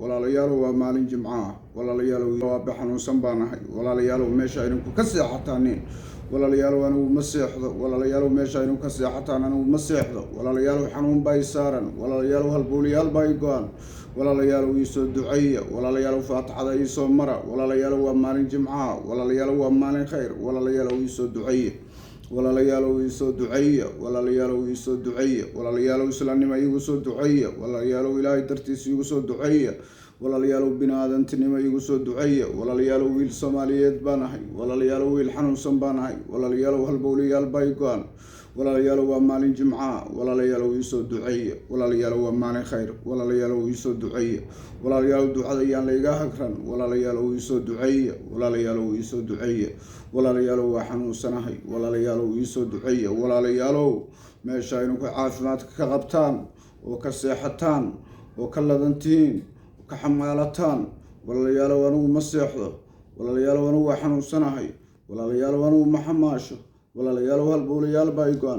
walaalayaal waa maalin jimcaha walaalayaal waa baxanuunsan baanahay walaalayaal meesha aynu ka seexataaneen walaalayaal anigu ma seexdo walaalayaal meesha aynu ka seexataan anigu ma seexdo walaalayaal xanuun bay saaran walaalayaal halbuuliyaal bay go'an walaalayaal ii soo duceeya walaalayaal faatixada ii soo mara walaalayaal waa maalin jimcaha walaalayaal waa maalin khayr walaalayaal ii soo duceeya walaalayaal ii soo duceeya walaalayaal ii soo duceeya walaalayaal islaamnimo iigu soo duceeya walaalayaal ilaahay dartiis iigu soo duceeya walaalayaal bini'aadantinimo iigu soo duceeya walaalayaal wiil Soomaaliyeed baan ahay walaalayaal wiil xanuunsan baan ahay walaalayaal halbowliyaal bay go'an walaalayaal waa maalin jimcaha walaalayaal ii soo duceeya walaalayaal waa maalin khayr walaalayaal ii soo duceeya walaalayaal ducada yaan la iga hagran walaalayaal ii soo duceeya walaalayaal ii soo duceeya walaalayaal waa xanuunsanahay walaalayaal ii soo duceeya walaalayaal meesha aynu ka caafimaad ka qabtaan oo ka seexataan oo ka ladantiin ka xamaalataan walaalayaal anigu ma seexdo walaalayaal anigu waa xanuunsanahay walaalayaal anigu ma xamaasho walaalayaal halbowliyaal bay go'an